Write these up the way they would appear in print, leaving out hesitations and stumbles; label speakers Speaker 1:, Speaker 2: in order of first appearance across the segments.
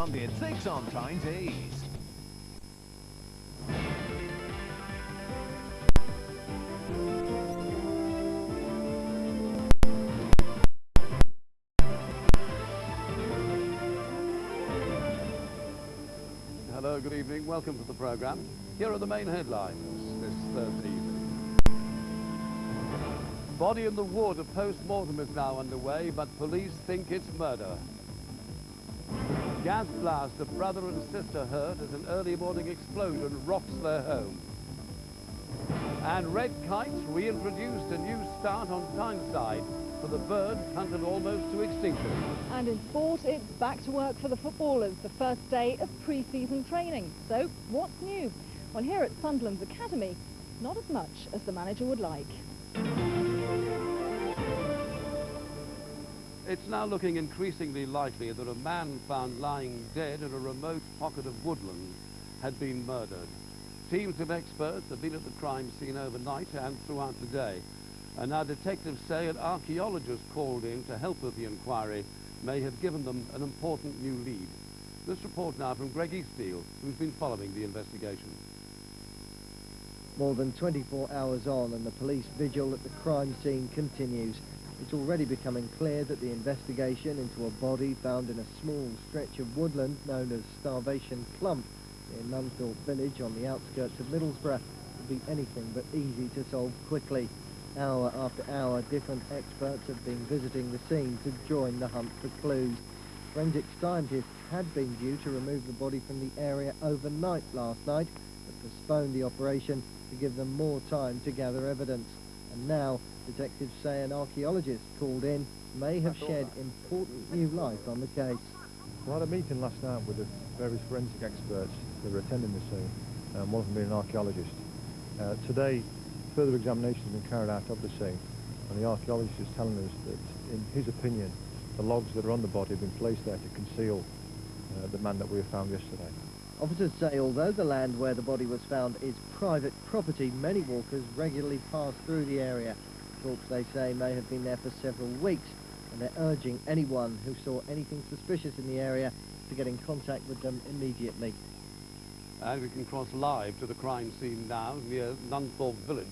Speaker 1: Sunday at 6 on TYNE.
Speaker 2: Hello, good evening. Welcome to the programme. Here are the main headlines this Thursday evening. Body in the wood, a post-mortem is now underway, but police think it's murder. Gas blast, a brother and sister hurt as an early morning explosion rocks their home. And red kites reintroduced, a new start on Tyneside for the birds hunted almost to extinction.
Speaker 3: And in sport, it's back to work for the footballers, the first day of pre-season training. So, what's new? Well, here at Sunderland's Academy, not as much as the manager would like.
Speaker 2: It's now looking increasingly likely that a man found lying dead in a remote pocket of woodland had been murdered. Teams of experts have been at the crime scene overnight and throughout the day. And now detectives say an archaeologist called in to help with the inquiry may have given them an important new lead. This report now from Greg Eastfield, who's been following the investigation.
Speaker 4: More than 24 hours on and the police vigil at the crime scene continues. It's already becoming clear that the investigation into a body found in a small stretch of woodland known as Starvation Clump in Nunthorpe village on the outskirts of Middlesbrough would be anything but easy to solve quickly. Hour after hour, different experts have been visiting the scene to join the hunt for clues. Forensic scientists had been due to remove the body from the area overnight last night, but postponed the operation to give them more time to gather evidence. And now, detectives say an archaeologist called in may have shed important new light on the case.
Speaker 5: We had a meeting last night with the various forensic experts that were attending the scene, and one of them being an archaeologist. Today, further examination has been carried out of the scene, and the archaeologist is telling us that, in his opinion, the logs that are on the body have been placed there to conceal the man that we found yesterday.
Speaker 4: Officers say although the land where the body was found is private property, many walkers regularly pass through the area. Corpse, they say, may have been there for several weeks, and they're urging anyone who saw anything suspicious in the area to get in contact with them immediately.
Speaker 2: And we can cross live to the crime scene now near Nunthorpe village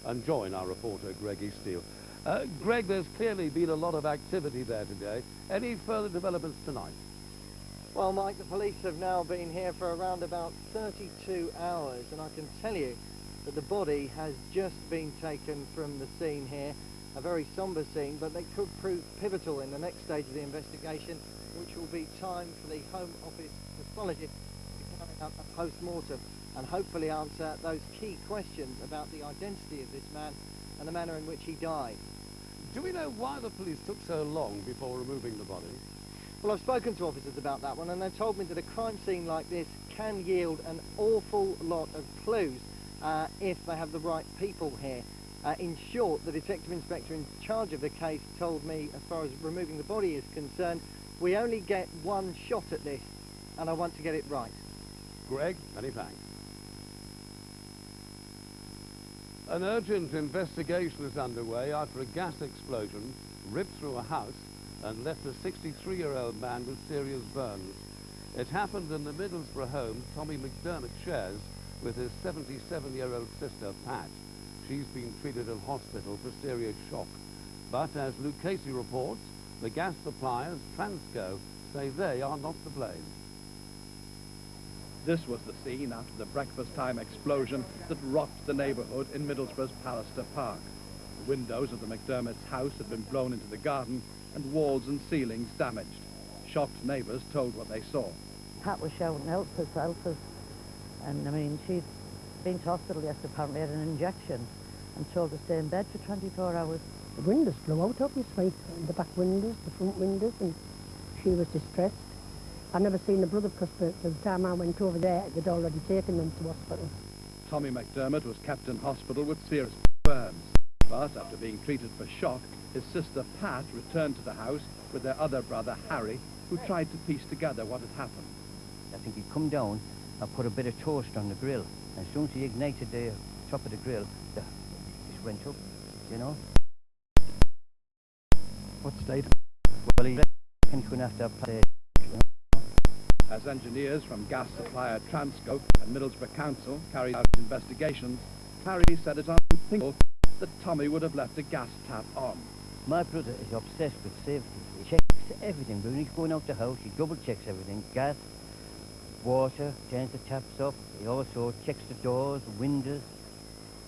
Speaker 2: and join our reporter Greg Eastfield. Greg, there's clearly been a lot of activity there today. Any further developments tonight?
Speaker 6: Well, Mike, the police have now been here for around about 32 hours, and I can tell you that the body has just been taken from the scene here. A very sombre scene, but they could prove pivotal in the next stage of the investigation, which will be time for the Home Office pathologist to carry out a post-mortem and hopefully answer those key questions about the identity of this man and the manner in which he died.
Speaker 2: Do we know why the police took so long before removing the body?
Speaker 6: Well, I've spoken to officers about that one, and they've told me that a crime scene like this can yield an awful lot of clues if they have the right people here. In short, the detective inspector in charge of the case told me, as far as removing the body is concerned, we only get one shot at this, and I want to get it right.
Speaker 2: Greg, many thanks. An urgent investigation is underway after a gas explosion ripped through a house and left a 63-year-old man with serious burns. It happened in the Middlesbrough home Tommy McDermott shares with his 77-year-old sister, Pat. She's been treated in hospital for serious shock. But as Luke Casey reports, the gas suppliers, Transco, say they are not to blame.
Speaker 7: This was the scene after the breakfast-time explosion that rocked the neighbourhood in Middlesbrough's Pallister Park. The windows of the McDermott's house had been blown into the garden and walls and ceilings damaged. Shocked neighbours told what they saw.
Speaker 8: Pat was shouting out herself, and I mean, she'd been to hospital yesterday, apparently had an injection, and told to stay in bed for 24 hours.
Speaker 9: The windows flew out, obviously, the back windows, the front windows, and she was distressed. I'd never seen the brother because by the time I went over there, they'd already taken them to hospital.
Speaker 7: Tommy McDermott was kept in hospital with serious burns, but after being treated for shock, his sister Pat returned to the house with their other brother Harry, who tried to piece together what had happened.
Speaker 10: I think he'd come down and put a bit of toast on the grill. And as soon as he ignited the top of the grill, it just went up, you know.
Speaker 7: What state?
Speaker 10: Well, he reckoned he couldn't have to have played, you know.
Speaker 7: As engineers from gas supplier Transco and Middlesbrough Council carried out investigations, Harry said it unthinkable that Tommy would have left the gas tap on.
Speaker 10: My brother is obsessed with safety. He checks everything. When he's going out the house, he double checks everything. Gas, water, turns the taps off. He also checks the doors, windows.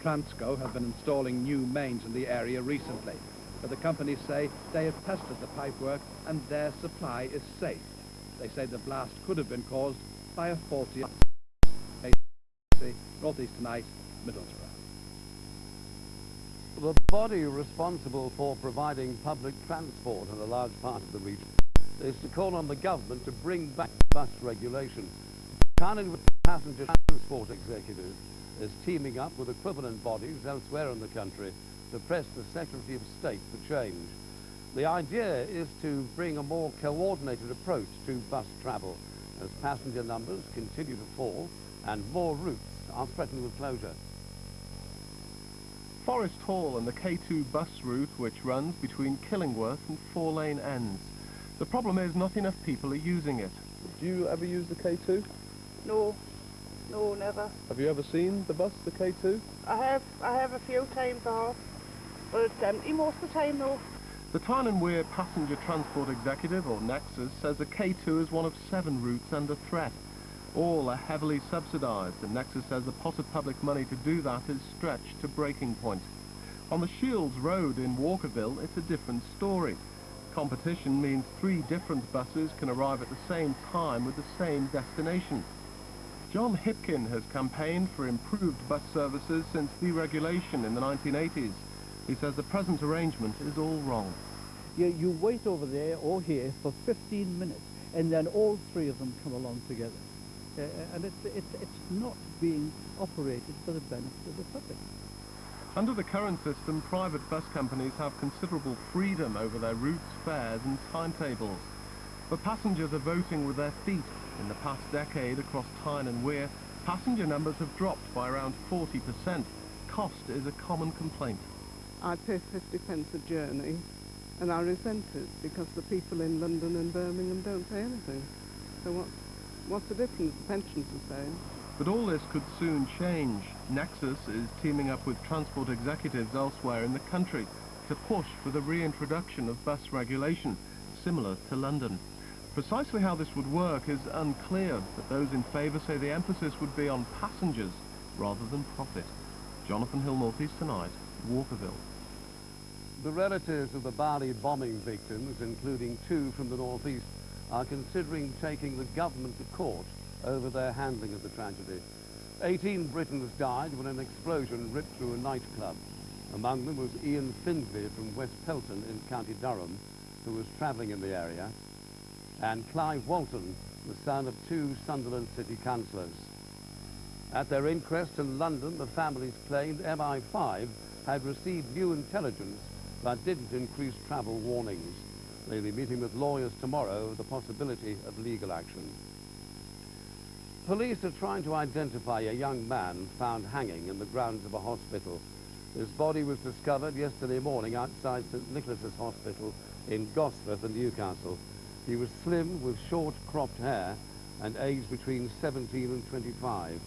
Speaker 7: Transco have been installing new mains in the area recently, but the companies say they have tested the pipework and their supply is safe. They say the blast could have been caused by a faulty Northeast Tonight, Middlesbrough.
Speaker 2: The body responsible for providing public transport in a large part of the region is to call on the government to bring back bus regulation. TYNE Passenger Transport Executive is teaming up with equivalent bodies elsewhere in the country to press the Secretary of State for change. The idea is to bring a more coordinated approach to bus travel as passenger numbers continue to fall and more routes are threatened with closure.
Speaker 11: Forest Hall and the K2 bus route which runs between Killingworth and Four Lane Ends. The problem is not enough people are using it.
Speaker 12: Do you ever use the K2?
Speaker 13: No, never.
Speaker 12: Have you ever seen the bus, the K2?
Speaker 13: I have a few times off, but it's empty most of the time though.
Speaker 11: The Tyne and Wear Passenger Transport Executive, or Nexus, says the K2 is one of 7 routes under threat. All are heavily subsidised, and Nexus says the pot of public money to do that is stretched to breaking point. On the Shields Road in Walkerville, it's a different story. Competition means 3 different buses can arrive at the same time with the same destination. John Hipkin has campaigned for improved bus services since deregulation in the 1980s. He says the present arrangement is all wrong.
Speaker 14: You wait over there or here for 15 minutes, and then all 3 of them come along together. And it's not being operated for the benefit of the public.
Speaker 11: Under the current system, private bus companies have considerable freedom over their routes, fares and timetables. But passengers are voting with their feet. In the past decade across Tyne and Wear, passenger numbers have dropped by around 40%. Cost is a common complaint.
Speaker 15: I pay 50 pence a journey, and I resent it because the people in London and Birmingham don't pay anything. So what's the difference? The pensions the same.
Speaker 11: But all this could soon change. Nexus is teaming up with transport executives elsewhere in the country to push for the reintroduction of bus regulation, similar to London. Precisely how this would work is unclear, but those in favour say the emphasis would be on passengers rather than profit. Jonathan Hill, Northeast Tonight, Walkerville.
Speaker 2: The relatives of the Bali bombing victims, including 2 from the northeast, are considering taking the government to court over their handling of the tragedy. 18 Britons died when an explosion ripped through a nightclub. Among them was Ian Findlay from West Pelton in County Durham, who was travelling in the area, and Clive Walton, the son of 2 Sunderland city councillors. At their inquest in London, the families claimed MI5 had received new intelligence but didn't increase travel warnings. They'll be meeting with lawyers tomorrow over the possibility of legal action. Police are trying to identify a young man found hanging in the grounds of a hospital. His body was discovered yesterday morning outside St Nicholas's Hospital in Gosforth and Newcastle. He was slim with short cropped hair and aged between 17 and 25.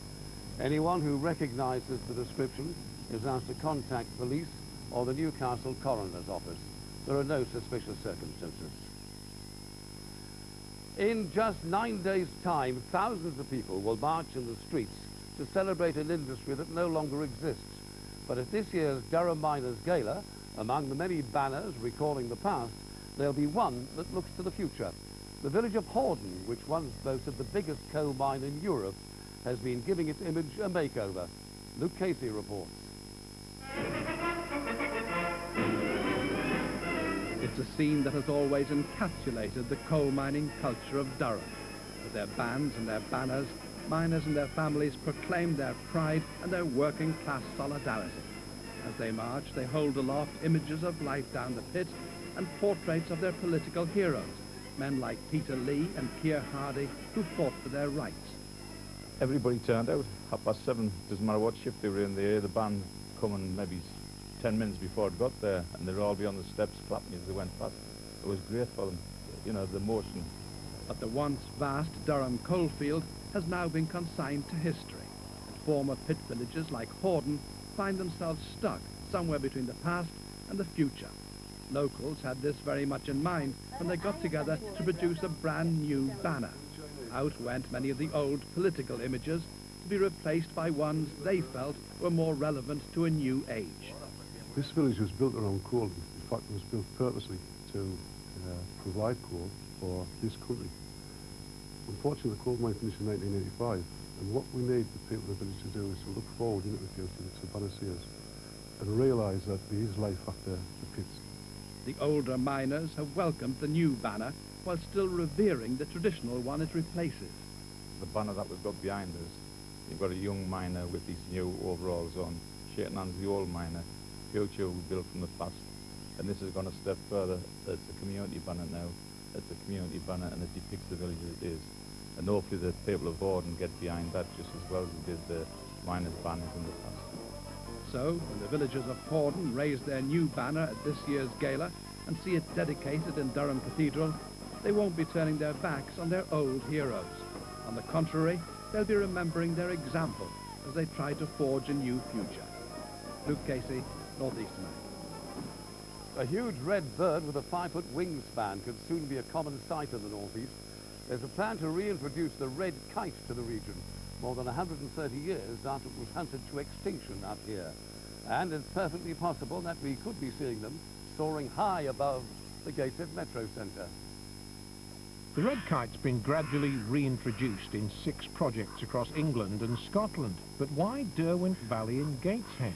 Speaker 2: Anyone who recognises the description is asked to contact police or the Newcastle Coroner's Office. There are no suspicious circumstances. In just 9 days' time, thousands of people will march in the streets to celebrate an industry that no longer exists. But at this year's Durham Miners Gala, among the many banners recalling the past, there'll be one that looks to the future. The village of Hordon, which once boasted the biggest coal mine in Europe, has been giving its image a makeover. Luke Casey reports.
Speaker 7: It's a scene that has always encapsulated the coal mining culture of Durham. With their bands and their banners, miners and their families proclaim their pride and their working class solidarity. As they march, they hold aloft images of life down the pit and portraits of their political heroes, men like Peter Lee and Keir Hardy, who fought for their rights.
Speaker 16: Everybody turned out, 7:30, doesn't matter what shift they were in the air, the band coming maybe 10 minutes before it got there, and they'd all be on the steps clapping as they went past. It was great for them, you know, the emotion
Speaker 7: But the once vast Durham coalfield has now been consigned to history, and former pit villages like Hordern find themselves stuck somewhere between the past and the future. Locals had this very much in mind when they got together to produce a brand new banner. Out went many of the old political images to be replaced by ones they felt were more relevant to a new age.
Speaker 17: This village was built around coal. In fact, it was built purposely to provide coal for this country. Unfortunately, the coal mine finished in 1985, and what we need the people of the village to do is to look forward into the future, to panaceas, and realise that there is life after the pits.
Speaker 7: The older miners have welcomed the new banner while still revering the traditional one it replaces.
Speaker 16: The banner that we've got behind us, you've got a young miner with these new overalls on, shaking hands with the old miner, future we built from the past, and this has gone a step further. It's a community banner now. It's a community banner and it depicts the village as it is. And hopefully the people of Hordern get behind that just as well as we did the miners' banners in the past.
Speaker 7: So, when the villagers of Hordern raise their new banner at this year's gala and see it dedicated in Durham Cathedral, they won't be turning their backs on their old heroes. On the contrary, they'll be remembering their example as they try to forge a new future. Luke Casey, North East Tonight.
Speaker 2: A huge red bird with a 5-foot wingspan could soon be a common sight in the northeast. There's a plan to reintroduce the red kite to the region more than 130 years after it was hunted to extinction up here. And it's perfectly possible that we could be seeing them soaring high above the Gateshead Metro Centre.
Speaker 18: The red kite's been gradually reintroduced in 6 projects across England and Scotland. But why Derwent Valley in Gateshead?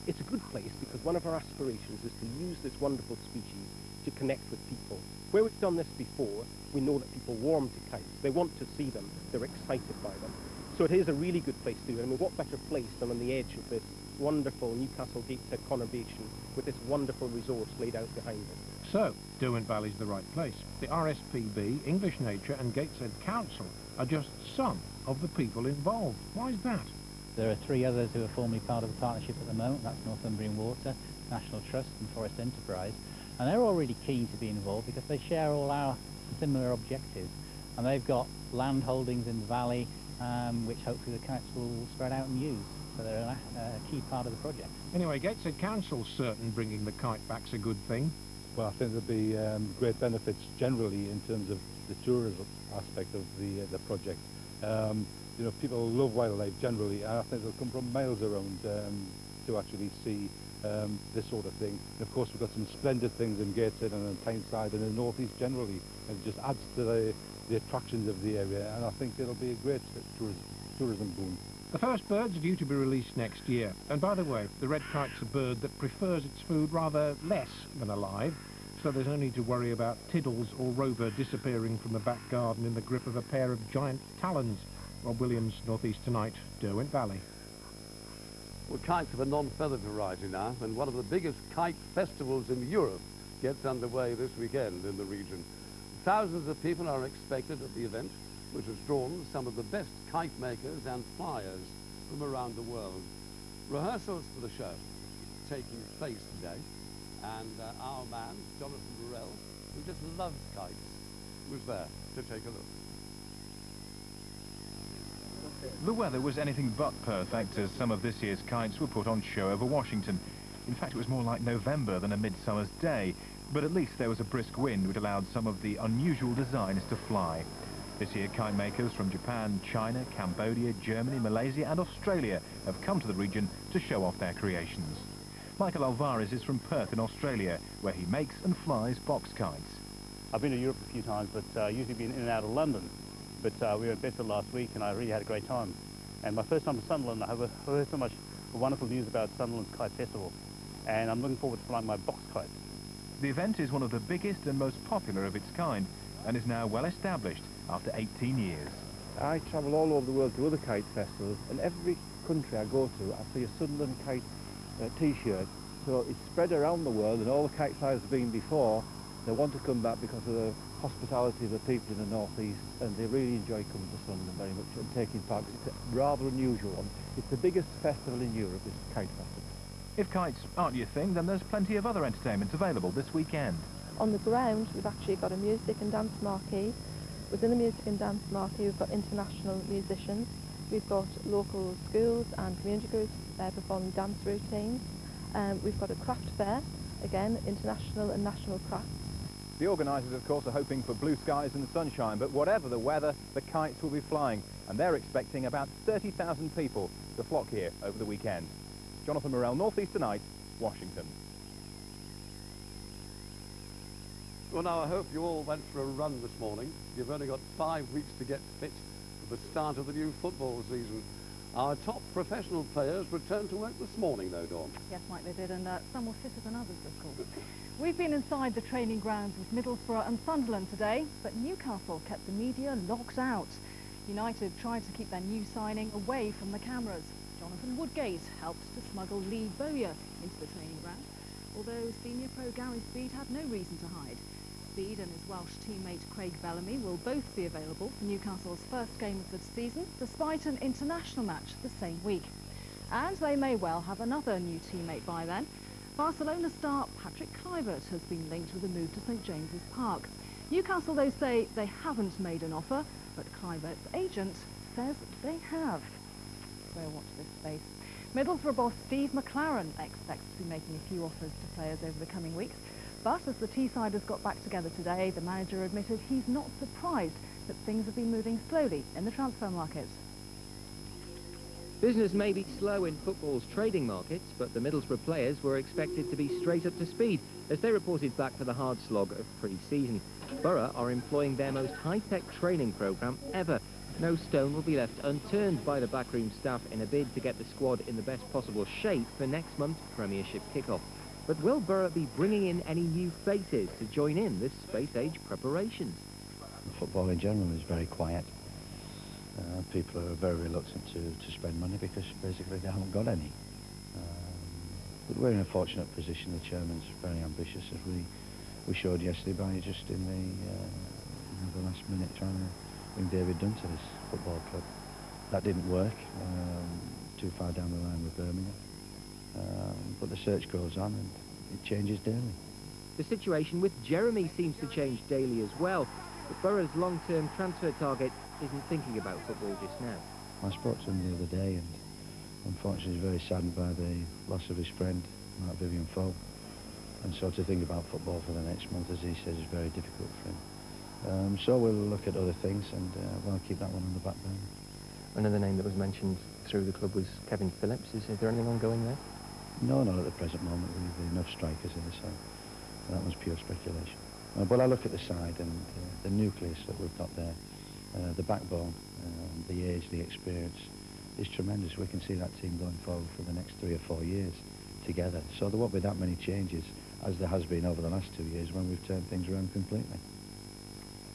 Speaker 19: It's a good place because one of our aspirations is to use this wonderful species to connect with people. Where we've done this before, we know that people warm to kites. They want to see them. They're excited by them. So it is a really good place to do it. I mean, what better place than on the edge of this wonderful Newcastle Gateshead conurbation with this wonderful resource laid out behind it.
Speaker 18: So, Derwent Valley's the right place. The RSPB, English Nature and Gateshead Council are just some of the people involved. Why is that?
Speaker 20: There are 3 others who are formally part of the partnership at the moment. That's Northumbrian Water, National Trust and Forest Enterprise. And they're all really keen to be involved because they share all our similar objectives. And they've got land holdings in the valley, which hopefully the kites will spread out and use. So they're a key part of the project.
Speaker 18: Anyway, Gateshead Council's certain bringing the kite back's a good thing.
Speaker 5: Well, I think there'll be great benefits generally in terms of the tourism aspect of the project. You know, people love wildlife generally, and I think they'll come from miles around to actually see this sort of thing. And of course, we've got some splendid things in Gateshead and on Tyneside and in the northeast generally, and it just adds to the attractions of the area, and I think it'll be a great tourism boom.
Speaker 18: The first birds are due to be released next year. And by the way, the red kite's a bird that prefers its food rather less than alive, so there's no need to worry about Tiddles or Rover disappearing from the back garden in the grip of a pair of giant talons. Rob Williams, North East Tonight, Derwent Valley.
Speaker 2: Well, kites of a non-feathered variety now, and one of the biggest kite festivals in Europe gets underway this weekend in the region. Thousands of people are expected at the event, which has drawn some of the best kite makers and flyers from around the world. Rehearsals for the show taking place today, and our man, Jonathan Burrell, who just loves kites, was there to take a look.
Speaker 21: The weather was anything but perfect as some of this year's kites were put on show over Washington. In fact, it was more like November than a midsummer's day, but at least there was a brisk wind which allowed some of the unusual designs to fly. This year, kite makers from Japan, China, Cambodia, Germany, Malaysia and Australia have come to the region to show off their creations. Michael Alvarez is from Perth in Australia, where he makes and flies box kites.
Speaker 22: I've been to Europe a few times, but usually been in and out of London. But we were in Bedford last week and I really had a great time. And my first time to Sunderland, I have heard so much wonderful news about Sunderland's Kite Festival. And I'm looking forward to flying my box kite.
Speaker 21: The event is one of the biggest and most popular of its kind and is now well established after 18 years.
Speaker 5: I travel all over the world to other kite festivals, and every country I go to, I see a Sunderland kite t-shirt. So it's spread around the world, and all the kite flyers have been before. They want to come back because of the hospitality of the people in the northeast, and they really enjoy coming to Sunderland very much and taking part. It's a rather unusual one. It's the biggest festival in Europe, this kite festival.
Speaker 21: If kites aren't your thing, then there's plenty of other entertainment available this weekend.
Speaker 23: On the ground, we've actually got a music and dance marquee
Speaker 1: Within the music and dance market, we've got international musicians, we've got local schools and community groups performing dance routines. We've got a craft fair, again, international and national crafts.
Speaker 3: The organisers, of course, are hoping for blue skies and sunshine, but whatever the weather, the kites will be flying, and they're expecting about 30,000 people to flock here over the weekend. Jonathan Morell, North East Tonight, Washington.
Speaker 2: Well, now, I hope you all went for a run this morning. You've only got 5 weeks to get fit for the start of the new football season. Our top professional players returned to work this morning, though, Dawn.
Speaker 23: Yes, Mike, they did, and some were fitter than others, of course. We've been inside the training grounds with Middlesbrough and Sunderland today, but Newcastle kept the media locked out. United tried to keep their new signing away from the cameras. Jonathan Woodgate helped to smuggle Lee Bowyer into the training ground, although senior pro Gary Speed had no reason to hide. Speed and his Welsh teammate Craig Bellamy will both be available for Newcastle's first game of the season, despite an international match the same week. And they may well have another new teammate by then. Barcelona star Patrick Kluivert has been linked with a move to St James's Park. Newcastle, though, say they haven't made an offer, but Kluivert's agent says they have. So watch this space. Middlesbrough boss Steve McLaren expects to be making a few offers to players over the coming weeks. But as the Teessiders got back together today, the manager admitted he's not surprised that things have been moving slowly in the transfer market.
Speaker 24: Business may be slow in football's trading markets, but the Middlesbrough players were expected to be straight up to speed as they reported back for the hard slog of pre-season. Borough are employing their most high-tech training programme ever. No stone will be left unturned by the backroom staff in a bid to get the squad in the best possible shape for next month's Premiership kick-off. But will Borough be bringing in any new faces to join in this space-age preparations?
Speaker 25: Football in general is very quiet. People are very reluctant to spend money because basically they haven't got any. But we're in a fortunate position. The chairman's very ambitious, as we showed yesterday by just in the last minute trying to bring David Dunn to this football club. That didn't work, too far down the line with Birmingham. But the search goes on and it changes daily.
Speaker 24: The situation with Jeremy seems to change daily as well, but Borough's long-term transfer target isn't thinking about football just now.
Speaker 25: I spoke to him the other day and unfortunately he's very saddened by the loss of his friend, Mark Vivian Foe. And so to think about football for the next month, as he says, is very difficult for him. So we'll look at other things and we'll keep that one on the back burner.
Speaker 24: Another name that was mentioned through the club was Kevin Phillips. Is there anything ongoing there?
Speaker 25: No, not at the present moment. We've enough strikers in the side. That was pure speculation. But I look at the side and the nucleus that we've got there, the backbone, the age, the experience is tremendous. We can see that team going forward for the next 3 or 4 years together. So there won't be that many changes as there has been over the last 2 years when we've turned things around completely.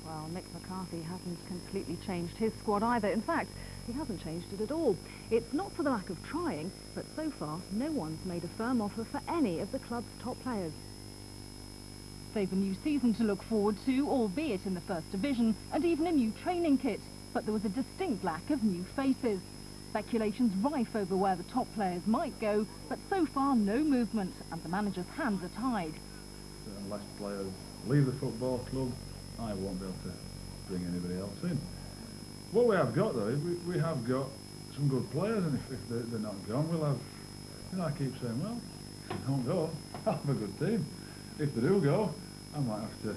Speaker 23: Well, Mick McCarthy hasn't completely changed his squad either. In fact, he hasn't changed it at all. It's not for the lack of trying, but so far, no one's made a firm offer for any of the club's top players. They've a new season to look forward to, albeit in the First Division, and even a new training kit. But there was a distinct lack of new faces. Speculation's rife over where the top players might go, but so far no movement, and the manager's hands are tied.
Speaker 5: Unless players leave the football club, I won't be able to bring anybody else in. What we have got, though, we have got some good players, and if they're not gone, we'll have, I keep saying, well, if they don't go, I'll have a good team. If they do go, I might have to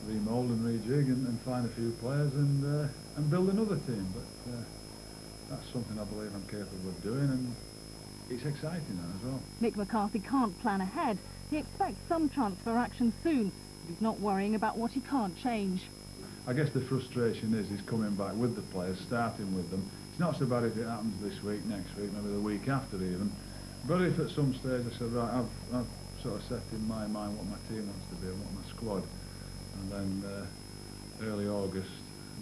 Speaker 5: remould and rejig and find a few players and build another team. But that's something I believe I'm capable of doing, and it's exciting as well.
Speaker 23: Mick McCarthy can't plan ahead. He expects some transfer action soon, but he's not worrying about what he can't change.
Speaker 5: I guess the frustration is he's coming back with the players, starting with them. It's not so bad if it happens this week, next week, maybe the week after even. But if at some stage I said, right, I've sort of set in my mind what my team wants to be and what my squad, and then early August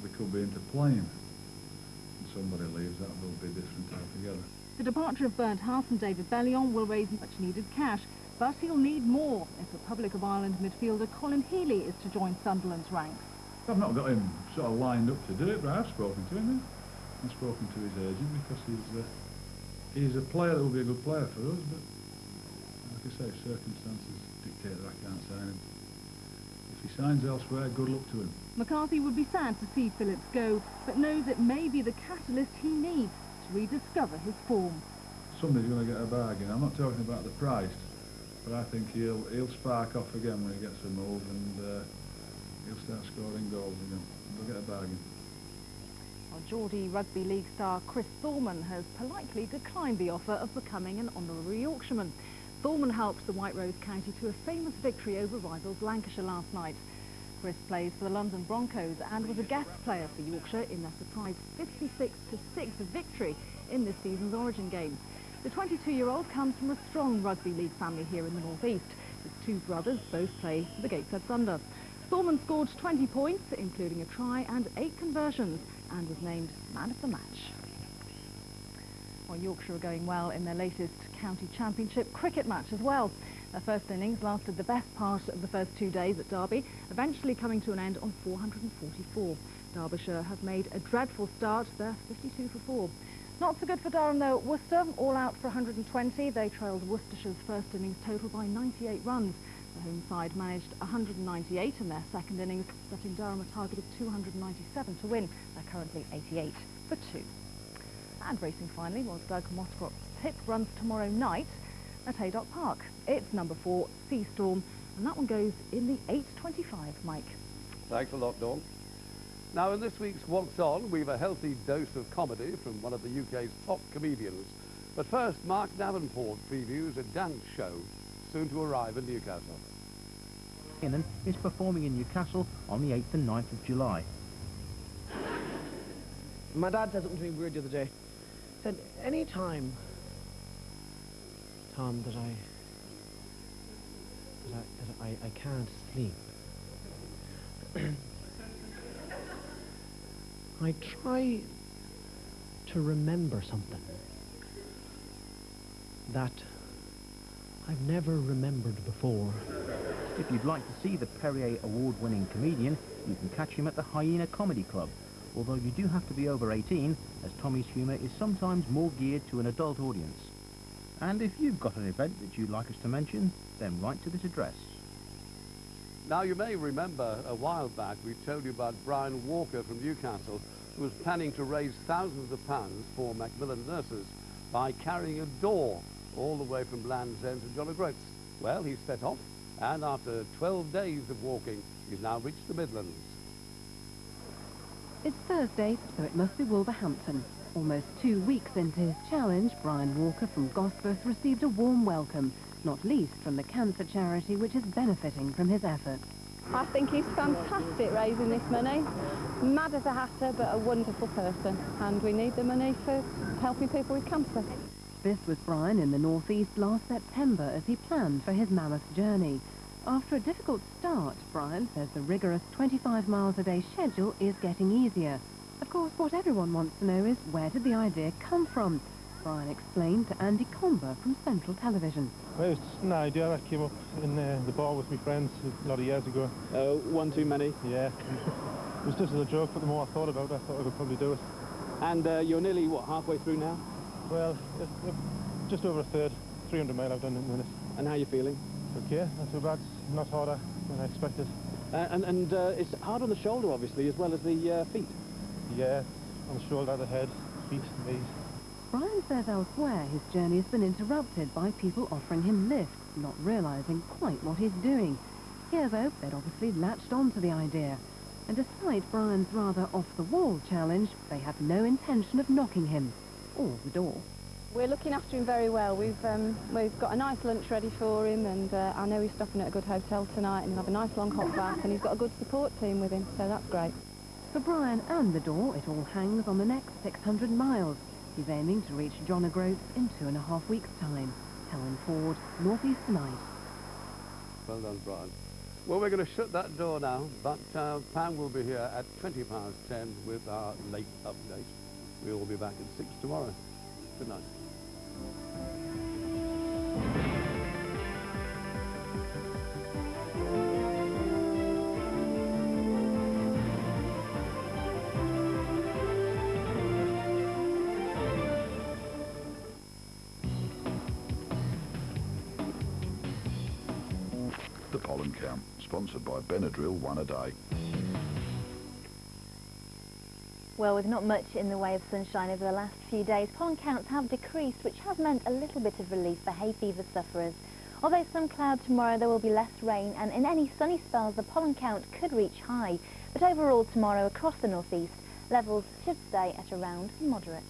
Speaker 5: we could be into playing, and somebody leaves, that will be different altogether.
Speaker 23: The departure of Bernd Haas and David Bellion will raise much needed cash, but he'll need more if Republic of Ireland midfielder Colin Healy is to join Sunderland's ranks.
Speaker 5: I've not got him sort of lined up to do it, but I've spoken to him. I've spoken to his agent because he's a player that will be a good player for us, but like I say, if circumstances dictate that I can't sign him, If he signs elsewhere, good luck to him.
Speaker 23: McCarthy would be sad to see Phillips go, but knows it may be the catalyst he needs to rediscover his form.
Speaker 5: Somebody's going to get a bargain. I'm not talking about the price, but I think he'll spark off again when he gets a move, and he'll start scoring goals again. He'll get a bargain.
Speaker 23: Well, Geordie Rugby League star Chris Thorman has politely declined the offer of becoming an honorary Yorkshireman. Thorman helped the White Rose County to a famous victory over rivals Lancashire last night. Chris plays for the London Broncos and was a guest player for Yorkshire in their surprise 56-6 victory in this season's Origin game. The 22-year-old comes from a strong rugby league family here in the North East. His two brothers both play for the Gateshead Thunder. Thorman scored 20 points, including a try and 8 conversions, and was named man of the match. Well, Yorkshire are going well in their latest county championship cricket match as well. Their first innings lasted the best part of the first 2 days at Derby, eventually coming to an end on 444. Derbyshire have made a dreadful start. They're 52 for 4. Not so good for Durham though. Worcester all out for 120. They trailed Worcestershire's first innings total by 98 runs. The home side managed 198 in their second innings, setting Durham a target of 297 to win. They're currently 88 for 2. And racing finally, well, Doug Moscroft's Tip runs tomorrow night at Haydock Park. It's number 4, Sea Storm, and that one goes in the 8:25, Mike.
Speaker 2: Thanks a lot, Dawn. Now, in this week's What's On, we've a healthy dose of comedy from one of the UK's top comedians. But first, Mark Davenport previews a dance show soon to arrive in Newcastle.
Speaker 4: Is performing in Newcastle on the 8th and 9th of July.
Speaker 6: My dad said something to me weird the other day. He said, any time, Tom, that I can't sleep, I try to remember something that I've never remembered before.
Speaker 4: If you'd like to see the Perrier award-winning comedian, you can catch him at the Hyena Comedy Club, although you do have to be over 18, as Tommy's humour is sometimes more geared to an adult audience. And if you've got an event that you'd like us to mention, then write to this address.
Speaker 2: Now, you may remember a while back we told you about Brian Walker from Newcastle, who was planning to raise thousands of pounds for Macmillan nurses by carrying a door all the way from Land's End to John O'Groats. Well, he's set off, and after 12 days of walking, he's now reached the Midlands.
Speaker 8: It's Thursday, so it must be Wolverhampton. Almost 2 weeks into his challenge, Brian Walker from Gosforth received a warm welcome, not least from the cancer charity which is benefiting from his efforts.
Speaker 9: I think he's fantastic raising this money. Mad as a hatter, but a wonderful person, and we need the money for helping people with cancer.
Speaker 8: This was Brian in the North East last September as he planned for his mammoth journey. After a difficult start, Brian says the rigorous 25 miles a day schedule is getting easier. Of course, what everyone wants to know is where did the idea come from? Brian explained to Andy Comber from Central Television.
Speaker 10: Well, it was just an idea that came up in the bar with my friends a lot of years ago.
Speaker 26: One too many?
Speaker 10: Yeah. It was just as a joke, but the more I thought about it, I thought I could probably do it.
Speaker 26: And you're nearly, what, halfway through now?
Speaker 10: Well, just over a third, 300 mile I've done in a minute.
Speaker 26: And how are you feeling?
Speaker 10: Okay, not too bad, not harder than I expected.
Speaker 26: And it's hard on the shoulder, obviously, as well as the feet.
Speaker 10: Yeah, on the shoulder, the head, feet, knees.
Speaker 8: Brian says elsewhere his journey has been interrupted by people offering him lifts, not realising quite what he's doing. Here, though, they'd obviously latched on to the idea. And despite Brian's rather off-the-wall challenge, they have no intention of knocking him, or the door.
Speaker 9: We're looking after him very well. We've got a nice lunch ready for him, and I know he's stopping at a good hotel tonight, and he'll have a nice long hot bath, and he's got a good support team with him, so that's great.
Speaker 8: For Brian and the door, it all hangs on the next 600 miles. He's aiming to reach John O'Groats in 2.5 weeks' time. Helen Ford, North East Tonight.
Speaker 2: Well done, Brian. Well, we're going to shut that door now, but Pam will be here at 10:20 with our late update. We'll be back at 6 tomorrow. Good night.
Speaker 27: The
Speaker 11: pollen count. Sponsored by Benadryl, one a day.
Speaker 12: Well, with not much in the way of sunshine over the last few days, pollen counts have decreased, which has meant a little bit of relief for hay fever sufferers. Although some cloud tomorrow, there will be less rain, and in any sunny spells, the pollen count could reach high. But overall tomorrow, across the northeast, levels should stay at around moderate.